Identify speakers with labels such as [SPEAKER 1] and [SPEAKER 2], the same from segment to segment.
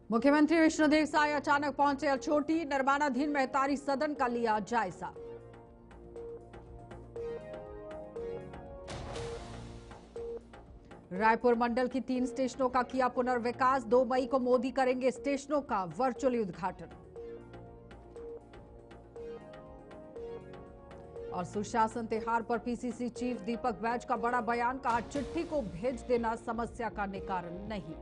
[SPEAKER 1] मुख्यमंत्री विष्णुदेव साय अचानक पहुंचे अछोटी, निर्माणाधीन मेहतारी सदन का लिया जायजा। रायपुर मंडल की 3 स्टेशनों का किया पुनर्विकास, 2 मई को मोदी करेंगे स्टेशनों का वर्चुअली उद्घाटन। और सुशासन तिहार पर पीसीसी चीफ दीपक बैज का बड़ा बयान, कहा चिट्ठी को भेज देना समस्या का निवारण नहीं।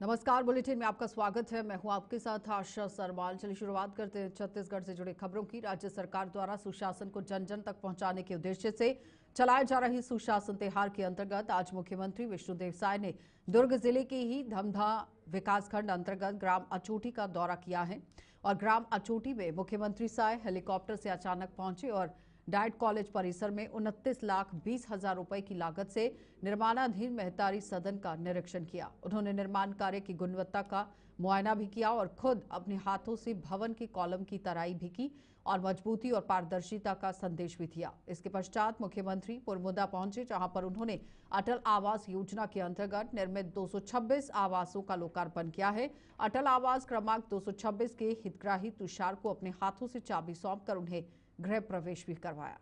[SPEAKER 1] नमस्कार, बुलेटिन में आपका स्वागत है। मैं हूं आपके साथ आशा सरवाल। चलिए शुरुआत करते हैं छत्तीसगढ़ से जुड़ी खबरों की। राज्य सरकार द्वारा सुशासन को जन जन तक पहुंचाने के उद्देश्य से चलाए जा रही सुशासन तिहार के अंतर्गत आज मुख्यमंत्री विष्णुदेव साय ने दुर्ग जिले के ही धमधा विकासखंड अंतर्गत ग्राम अचोटी का दौरा किया है। और ग्राम अचोटी में मुख्यमंत्री साय हेलीकॉप्टर से अचानक पहुंचे और डाइट कॉलेज परिसर में 29,20,000 रुपए की लागत से निर्माणाधीन मेहतारी सदन का निरीक्षण किया। उन्होंने निर्माण कार्य की गुणवत्ता का मुआयना भी किया और खुद अपने हाथों से भवन के कॉलम की तराई भी की और मजबूती और पारदर्शिता का संदेश भी दिया। इसके पश्चात मुख्यमंत्री पुरमुदा पहुंचे, जहां पर उन्होंने अटल आवास योजना के अंतर्गत निर्मित 226 आवासों का लोकार्पण किया है। अटल आवास क्रमांक 226 के हितग्राही तुषार को अपने हाथों से चाबी सौंपकर उन्हें गृह प्रवेश भी करवाया।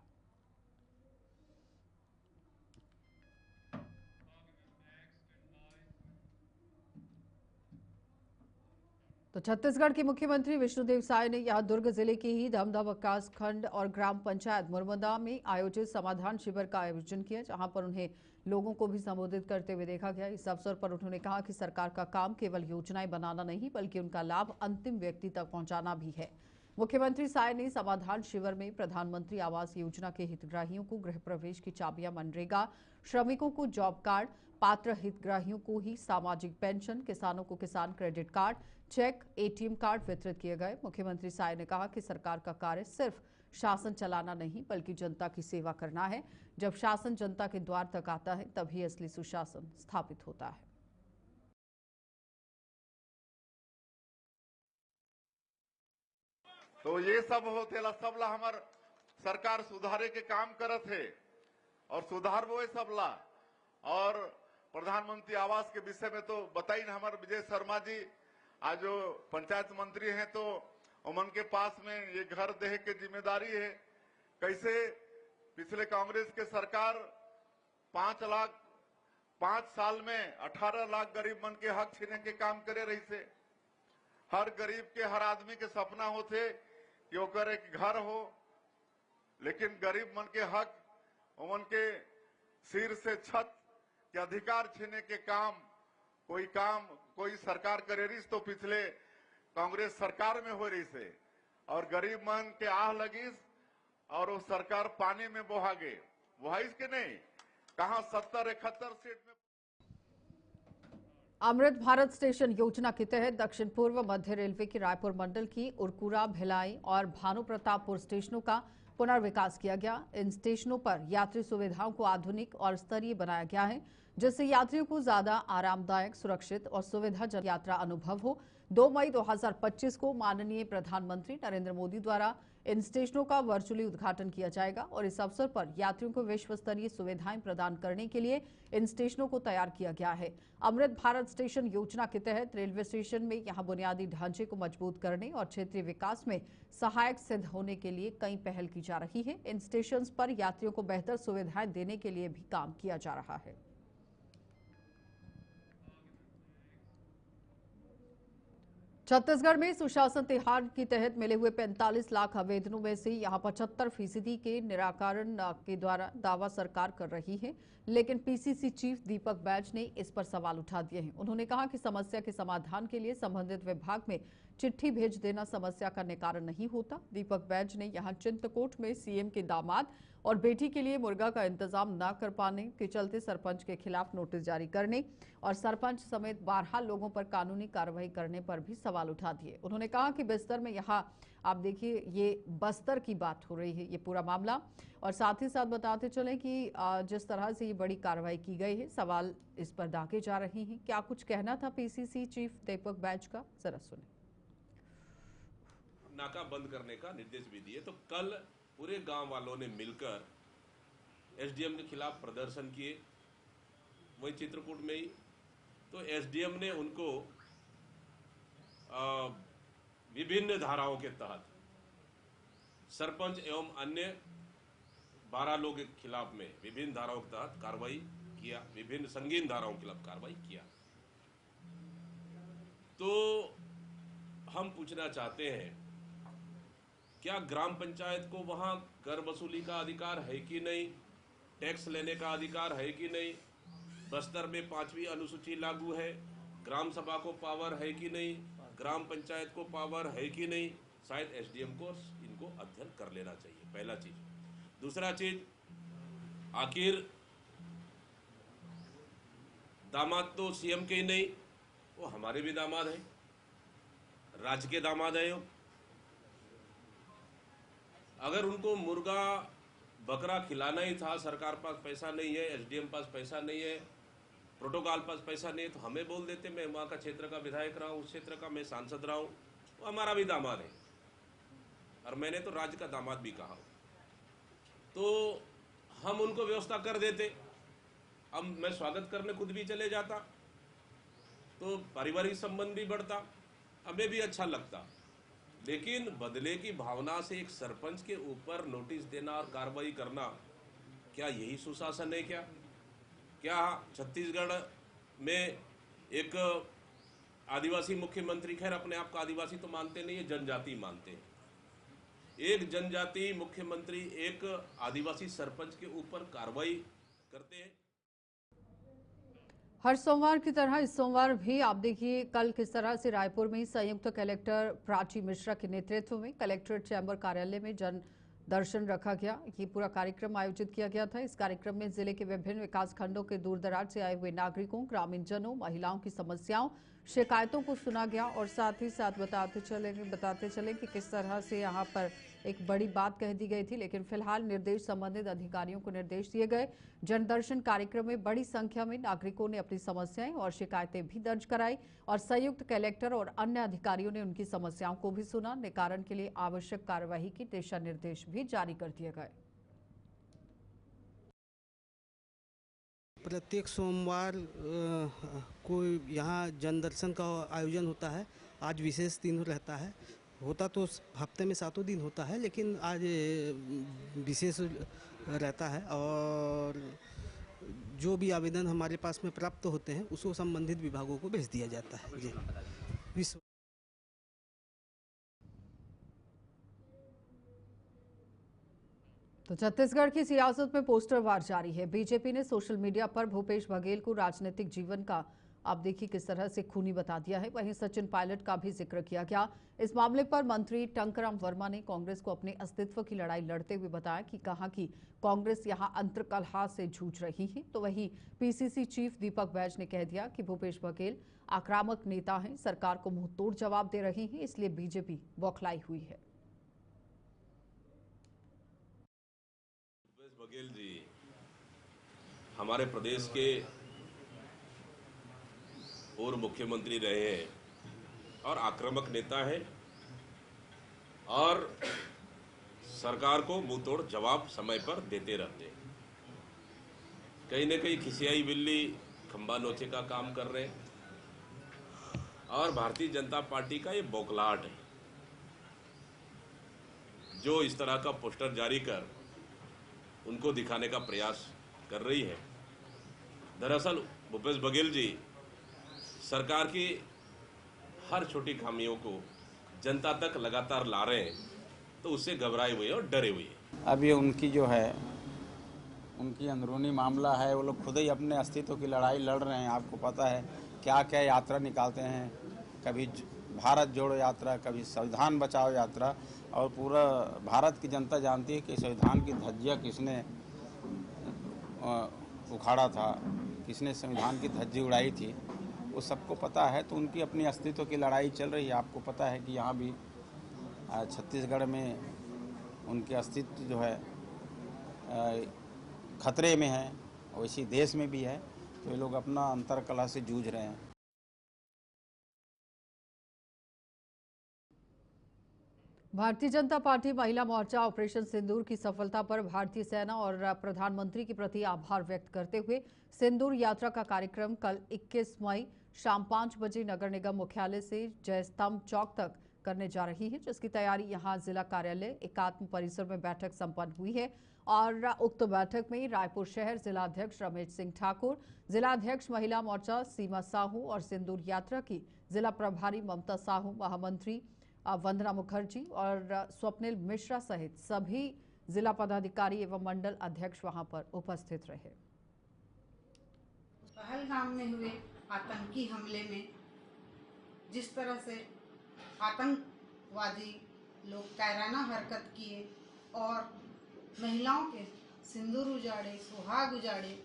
[SPEAKER 1] तो छत्तीसगढ़ के मुख्यमंत्री विष्णुदेव साय ने यहां दुर्ग जिले के ही धमधा विकास खंड और ग्राम पंचायत मुरमुदा में आयोजित समाधान शिविर का आयोजन किया, जहां पर उन्हें लोगों को भी संबोधित करते हुए देखा गया। इस अवसर पर उन्होंने कहा कि सरकार का काम केवल योजनाएं बनाना नहीं, बल्कि उनका लाभ अंतिम व्यक्ति तक पहुंचाना भी है। मुख्यमंत्री साय ने समाधान शिविर में प्रधानमंत्री आवास योजना के हितग्राहियों को गृह प्रवेश की चाबियां, मनरेगा श्रमिकों को जॉब कार्ड, पात्र हितग्राहियों को ही सामाजिक पेंशन, किसानों को किसान credit card, cheque, ATM card वितरित किए गए। मुख्यमंत्री साय ने कहा कि सरकार का कार्य सिर्फ शासन चलाना नहीं, बल्कि जनता की सेवा करना है। जब शासन जनता के द्वार तक आता है, तभी असली सुशासन स्थापित होता है।
[SPEAKER 2] तो ये सब होतेला सबला हमार सरकार सुधारे के काम करत है और सुधार वो सबला। और प्रधानमंत्री आवास के विषय में तो बताई न हमारे विजय शर्मा जी आज जो पंचायत मंत्री हैं, तो उमन के पास में ये घर देने की जिम्मेदारी है। कैसे पिछले कांग्रेस के सरकार 5 साल में 18 लाख गरीब मन के हक छीने के काम करे रही से। हर गरीब के, हर आदमी के सपना होते कि ओकर एक घर हो, लेकिन गरीब मन के हक, उमन के सिर से छत के अधिकार छीने के काम कोई सरकार करे रही तो पिछले कांग्रेस सरकार में हो रही से। और गरीब मन के आह लगिस और वो सरकार पानी में बहा गए। वह इसके नहीं कहा 70-71 सीट में।
[SPEAKER 1] अमृत भारत स्टेशन योजना के तहत दक्षिण पूर्व मध्य रेलवे की रायपुर मंडल की उरकुरा, भिलाई और भानु प्रतापपुर स्टेशनों का पुनर्विकास किया गया। इन स्टेशनों पर यात्री सुविधाओं को आधुनिक और स्तरीय बनाया गया है, जिससे यात्रियों को ज्यादा आरामदायक, सुरक्षित और सुविधाजनक यात्रा अनुभव हो। 2 मई 2025 को माननीय प्रधानमंत्री नरेंद्र मोदी द्वारा इन स्टेशनों का वर्चुअली उद्घाटन किया जाएगा और इस अवसर पर यात्रियों को विश्व स्तरीय सुविधाएं प्रदान करने के लिए इन स्टेशनों को तैयार किया गया है। अमृत भारत स्टेशन योजना के तहत रेलवे स्टेशन में यहां बुनियादी ढांचे को मजबूत करने और क्षेत्रीय विकास में सहायक सिद्ध होने के लिए कई पहल की जा रही है। इन स्टेशन पर यात्रियों को बेहतर सुविधाएं देने के लिए भी काम किया जा रहा है। छत्तीसगढ़ में सुशासन तिहार के तहत मिले हुए 45 लाख आवेदनों में से यहां 75% के निराकरण के द्वारा दावा सरकार कर रही है, लेकिन पीसीसी चीफ दीपक बैज ने इस पर सवाल उठा दिए हैं। उन्होंने कहा कि समस्या के समाधान के लिए संबंधित विभाग में चिट्ठी भेज देना समस्या का निवारण नहीं होता। दीपक बैज ने यहां चिंतकोट में सीएम के दामाद और बेटी के लिए मुर्गा का इंतजाम न कर पाने के चलते सरपंच के खिलाफ नोटिस जारी करने और सरपंच समेत 12 लोगों पर कानूनी कार्रवाई करने पर भी सवाल उठा दिए। उन्होंने कहा कि बिस्तर में यहाँ आप देखिए, ये बस्तर की बात हो रही है ये पूरा मामला। और साथ ही साथ बताते चले कि जिस तरह से ये बड़ी कार्रवाई की गई है, सवाल इस पर दागे जा रहे हैं। क्या कुछ कहना था पीसीसी चीफ दीपक बैज का, जरा सुने।
[SPEAKER 3] नाका बंद करने का निर्देश भी दिए, तो कल पूरे गांव वालों ने मिलकर एसडीएम के खिलाफ प्रदर्शन किए वही चित्रकूट में ही। तो एसडीएम ने उनको विभिन्न धाराओं के तहत सरपंच एवं अन्य 12 लोगों के खिलाफ में विभिन्न धाराओं के तहत कार्रवाई किया, विभिन्न संगीन धाराओं के खिलाफ कार्रवाई किया। तो हम पूछना चाहते हैं, क्या ग्राम पंचायत को वहां कर वसूली का अधिकार है कि नहीं, टैक्स लेने का अधिकार है कि नहीं, बस्तर में 5वीं अनुसूची लागू है, ग्राम सभा को पावर है कि नहीं, ग्राम पंचायत को पावर है कि नहीं, शायद एसडीएम को इनको अध्ययन कर लेना चाहिए, पहला चीज। दूसरा चीज, आखिर दामाद तो सीएम के ही नहीं, वो हमारे भी दामाद हैं, राज्य के दामाद हैं। अगर उनको मुर्गा बकरा खिलाना ही था, सरकार पास पैसा नहीं है, एसडीएम पास पैसा नहीं है, प्रोटोकॉल पास पैसा नहीं है, तो हमें बोल देते, मैं वहाँ का क्षेत्र का विधायक रहा हूँ, उस क्षेत्र का मैं सांसद रहा हूँ, वो हमारा भी दामाद है, और मैंने तो राज्य का दामाद भी कहा, तो हम उनको व्यवस्था कर देते। अब मैं स्वागत करने खुद भी चले जाता, तो पारिवारिक संबंध भी बढ़ता, हमें भी अच्छा लगता। लेकिन बदले की भावना से एक सरपंच के ऊपर नोटिस देना और कार्रवाई करना, क्या यही सुशासन है? क्या छत्तीसगढ़ में एक आदिवासी मुख्यमंत्री, खैर अपने आप को आदिवासी तो मानते नहीं है, जनजाति मानते हैं, एक जनजाति मुख्यमंत्री एक आदिवासी सरपंच के ऊपर कार्रवाई करते हैं?
[SPEAKER 1] हर सोमवार की तरह इस सोमवार भी आप देखिए कल किस तरह से रायपुर में संयुक्त कलेक्टर प्राची मिश्रा के नेतृत्व में कलेक्ट्रेट चैम्बर कार्यालय में जन दर्शन रखा गया। ये पूरा कार्यक्रम आयोजित किया गया था। इस कार्यक्रम में जिले के विभिन्न विकास खंडों के दूर दराज से आए हुए नागरिकों, ग्रामीण जनों, महिलाओं की समस्याओं, शिकायतों को सुना गया और साथ ही साथ बताते चले कि किस तरह से यहाँ पर एक बड़ी बात कह दी गई थी, लेकिन फिलहाल निर्देश संबंधित अधिकारियों को निर्देश दिए गए। जनदर्शन कार्यक्रम में बड़ी संख्या में नागरिकों ने अपनी समस्याएं और शिकायतें भी दर्ज कराई और संयुक्त कलेक्टर और अन्य अधिकारियों ने उनकी समस्याओं को भी सुना। निवारण के लिए आवश्यक कार्यवाही की दिशा निर्देश भी जारी कर दिए गए।
[SPEAKER 4] प्रत्येक सोमवार को यहाँ जनदर्शन का आयोजन होता है। आज विशेष दिन रहता है, होता तो हफ्ते में 7 दिन होता है, लेकिन आज विशेष रहता है और जो भी आवेदन हमारे पास में प्राप्त होते हैं उसको संबंधित विभागों को भेज दिया जाता है। जी,
[SPEAKER 1] तो छत्तीसगढ़ की सियासत में पोस्टर वार जारी है। बीजेपी ने सोशल मीडिया पर भूपेश बघेल को राजनीतिक जीवन का आप देखिए किस तरह से खूनी बता दिया है। वहीं सचिन पायलट का भी जिक्र किया गया। इस मामले पर मंत्री टंकराम वर्मा ने कांग्रेस को अपने अस्तित्व की लड़ाई लड़ते हुए बताया कि कहा कि कांग्रेस यहां अंतर्कलह से जूझ रही है। तो वहीं पीसीसी चीफ दीपक बैज ने कह दिया कि भूपेश बघेल आक्रामक नेता हैं, सरकार को मुंहतोड़ जवाब दे रहे हैं, इसलिए बीजेपी बौखलाई हुई है।
[SPEAKER 3] भूपेश बघेल जी हमारे प्रदेश के पूर्व मुख्यमंत्री रहे हैं और आक्रामक नेता हैं और सरकार को मुंहतोड़ जवाब समय पर देते रहते हैं। कहीं न कहीं खिसियाई बिल्ली खंबा नोचे का काम कर रहे हैं और भारतीय जनता पार्टी का ये बौखलाहट है जो इस तरह का पोस्टर जारी कर उनको दिखाने का प्रयास कर रही है। दरअसल भूपेश बघेल जी सरकार की हर छोटी खामियों को जनता तक लगातार ला रहे हैं, तो उससे घबराए हुए और डरे हुए हैं।
[SPEAKER 5] अब ये उनकी जो है उनकी अंदरूनी मामला है, वो लोग खुद ही अपने अस्तित्व की लड़ाई लड़ रहे हैं। आपको पता है क्या क्या यात्रा निकालते हैं, कभी भारत जोड़ो यात्रा, कभी संविधान बचाओ यात्रा, और पूरा भारत की जनता जानती है कि संविधान की धज्जियाँ किसने उखाड़ा था, किसने संविधान की धज्जी उड़ाई थी, वो सबको पता है। तो उनकी अपनी अस्तित्व की लड़ाई चल रही है। आपको पता है कि यहाँ भी छत्तीसगढ़ में उनके अस्तित्व जो है खतरे में है, वैसे देश में भी है। तो ये लोग अपना अंतर्कलह से जूझ रहे हैं।
[SPEAKER 1] भारतीय जनता पार्टी महिला मोर्चा ऑपरेशन सिंदूर की सफलता पर भारतीय सेना और प्रधानमंत्री के प्रति आभार व्यक्त करते हुए सिंदूर यात्रा का कार्यक्रम कल 21 मई शाम 5 बजे नगर निगम मुख्यालय से जयस्तंभ चौक तक करने जा रही है, जिसकी तैयारी यहां जिला कार्यालय एकात्म परिसर में बैठक संपन्न हुई है। और उक्त बैठक में रायपुर शहर जिलाध्यक्ष रमेश सिंह ठाकुर, जिलाध्यक्ष महिला मोर्चा सीमा साहू और सिंदूर यात्रा की जिला प्रभारी ममता साहू, महामंत्री वंदना मुखर्जी और स्वप्निल मिश्रा सहित सभी जिला पदाधिकारी एवं मंडल अध्यक्ष वहां पर उपस्थित रहे।
[SPEAKER 6] पहलगाम में हुए आतंकी हमले में जिस तरह से आतंकवादी लोग कायराना हरकत किए और महिलाओं के सिंदूर उजाड़े, सुहाग उजाड़े,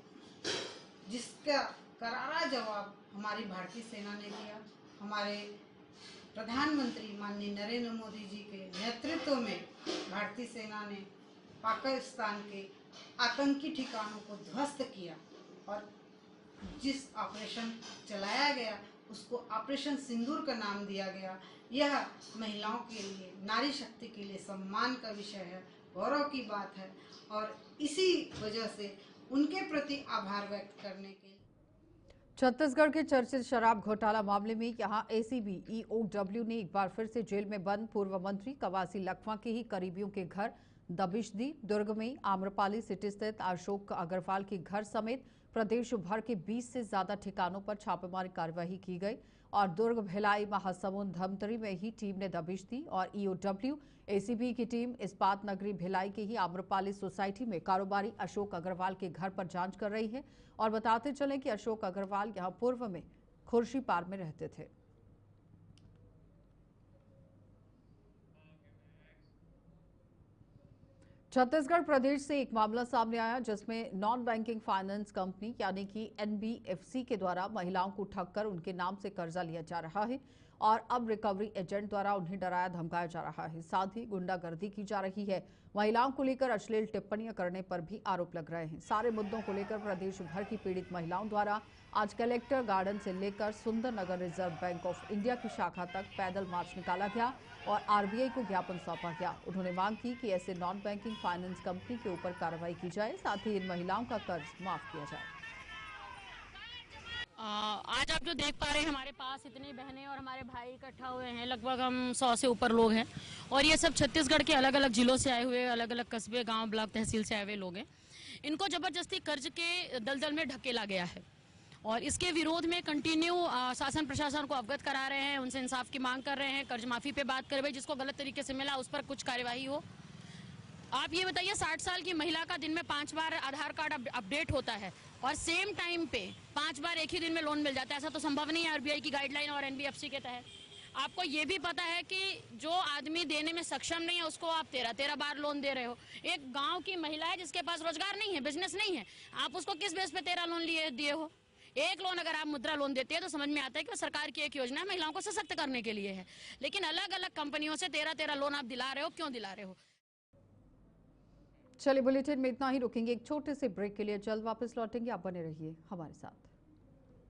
[SPEAKER 6] जिसका करारा जवाब हमारी भारतीय सेना ने दिया। हमारे प्रधानमंत्री माननीय नरेंद्र मोदी जी के नेतृत्व में भारतीय सेना ने पाकिस्तान के आतंकी ठिकानों को ध्वस्त किया और जिस ऑपरेशन चलाया गया उसको ऑपरेशन सिंदूर का नाम दिया गया। यह महिलाओं के लिए, नारी शक्ति के लिए सम्मान का विषय है, गौरव की बात है और इसी वजह से उनके प्रति आभार व्यक्त करने के लिए
[SPEAKER 1] छत्तीसगढ़ के चर्चित शराब घोटाला मामले में यहां एसीबी ईओडब्ल्यू ने एक बार फिर से जेल में बंद पूर्व मंत्री कवासी लखमा के ही करीबियों के घर दबिश दी। दुर्ग में आम्रपाली सिटी स्थित अशोक अग्रवाल के घर समेत प्रदेश भर के 20 से ज्यादा ठिकानों पर छापेमारी कार्यवाही की गई और दुर्ग, भिलाई, महासमुंद, धमतरी में ही टीम ने दबिश दी और ईओडब्ल्यू एसीबी की टीम इस्पात नगरी भिलाई के ही आम्रपाली सोसाइटी में कारोबारी अशोक अग्रवाल के घर पर जांच कर रही है। और बताते चलें कि अशोक अग्रवाल यहां पूर्व में खुर्शीपार में रहते थे। छत्तीसगढ़ प्रदेश से एक मामला सामने आया जिसमें नॉन बैंकिंग फाइनेंस कंपनी यानी कि एनबीएफसी के द्वारा महिलाओं को ठगकर उनके नाम से कर्जा लिया जा रहा है और अब रिकवरी एजेंट द्वारा उन्हें डराया धमकाया जा रहा है। साथ ही गुंडागर्दी की जा रही है। महिलाओं को लेकर अश्लील टिप्पणियां करने पर भी आरोप लग रहे हैं। सारे मुद्दों को लेकर प्रदेश भर की पीड़ित महिलाओं द्वारा आज कलेक्टर गार्डन से लेकर सुंदर नगर रिजर्व बैंक ऑफ इंडिया की शाखा तक पैदल मार्च निकाला गया और आरबीआई को ज्ञापन सौंपा गया। उन्होंने मांग की कि ऐसे नॉन बैंकिंग फाइनेंस कंपनी के ऊपर कार्रवाई की जाए, साथ ही इन महिलाओं का कर्ज माफ किया जाए।
[SPEAKER 7] आज आप जो देख पा रहे हैं हमारे पास इतनी बहनें और हमारे भाई इकट्ठा हुए हैं, लगभग हम 100 से ऊपर लोग हैं और ये सब छत्तीसगढ़ के अलग अलग जिलों से आए हुए, अलग अलग कस्बे, गांव, ब्लॉक, तहसील से आए हुए लोग हैं। इनको जबरदस्ती कर्ज के दलदल में ढकेला गया है और इसके विरोध में कंटिन्यू शासन प्रशासन को अवगत करा रहे हैं, उनसे इंसाफ की मांग कर रहे हैं, कर्ज माफी पे बात कर रहे हैं, जिसको गलत तरीके से मिला उस पर कुछ कार्यवाही हो। आप ये बताइए, 60 साल की महिला का दिन में 5 बार आधार कार्ड अपडेट होता है और सेम टाइम पे 5 बार एक ही दिन में लोन मिल जाता है। ऐसा तो संभव नहीं है आरबीआई की गाइडलाइन और एनबीएफसी के तहत। आपको ये भी पता है कि जो आदमी देने में सक्षम नहीं है उसको आप 13 बार लोन दे रहे हो। एक गांव की महिला है जिसके पास रोजगार नहीं है, बिजनेस नहीं है, आप उसको किस बेस पे 13 लोन दिए हो? एक लोन अगर आप मुद्रा लोन देते हैं तो समझ में आता है कि सरकार की एक योजना महिलाओं को सशक्त करने के लिए है, लेकिन अलग अलग कंपनियों से 13 लोन आप दिला रहे हो, क्यों दिला रहे हो?
[SPEAKER 1] चलिए, बुलेटिन में इतना ही, रुकेंगे एक छोटे से ब्रेक के लिए, जल्द वापस लौटेंगे, आप बने रहिए हमारे साथ।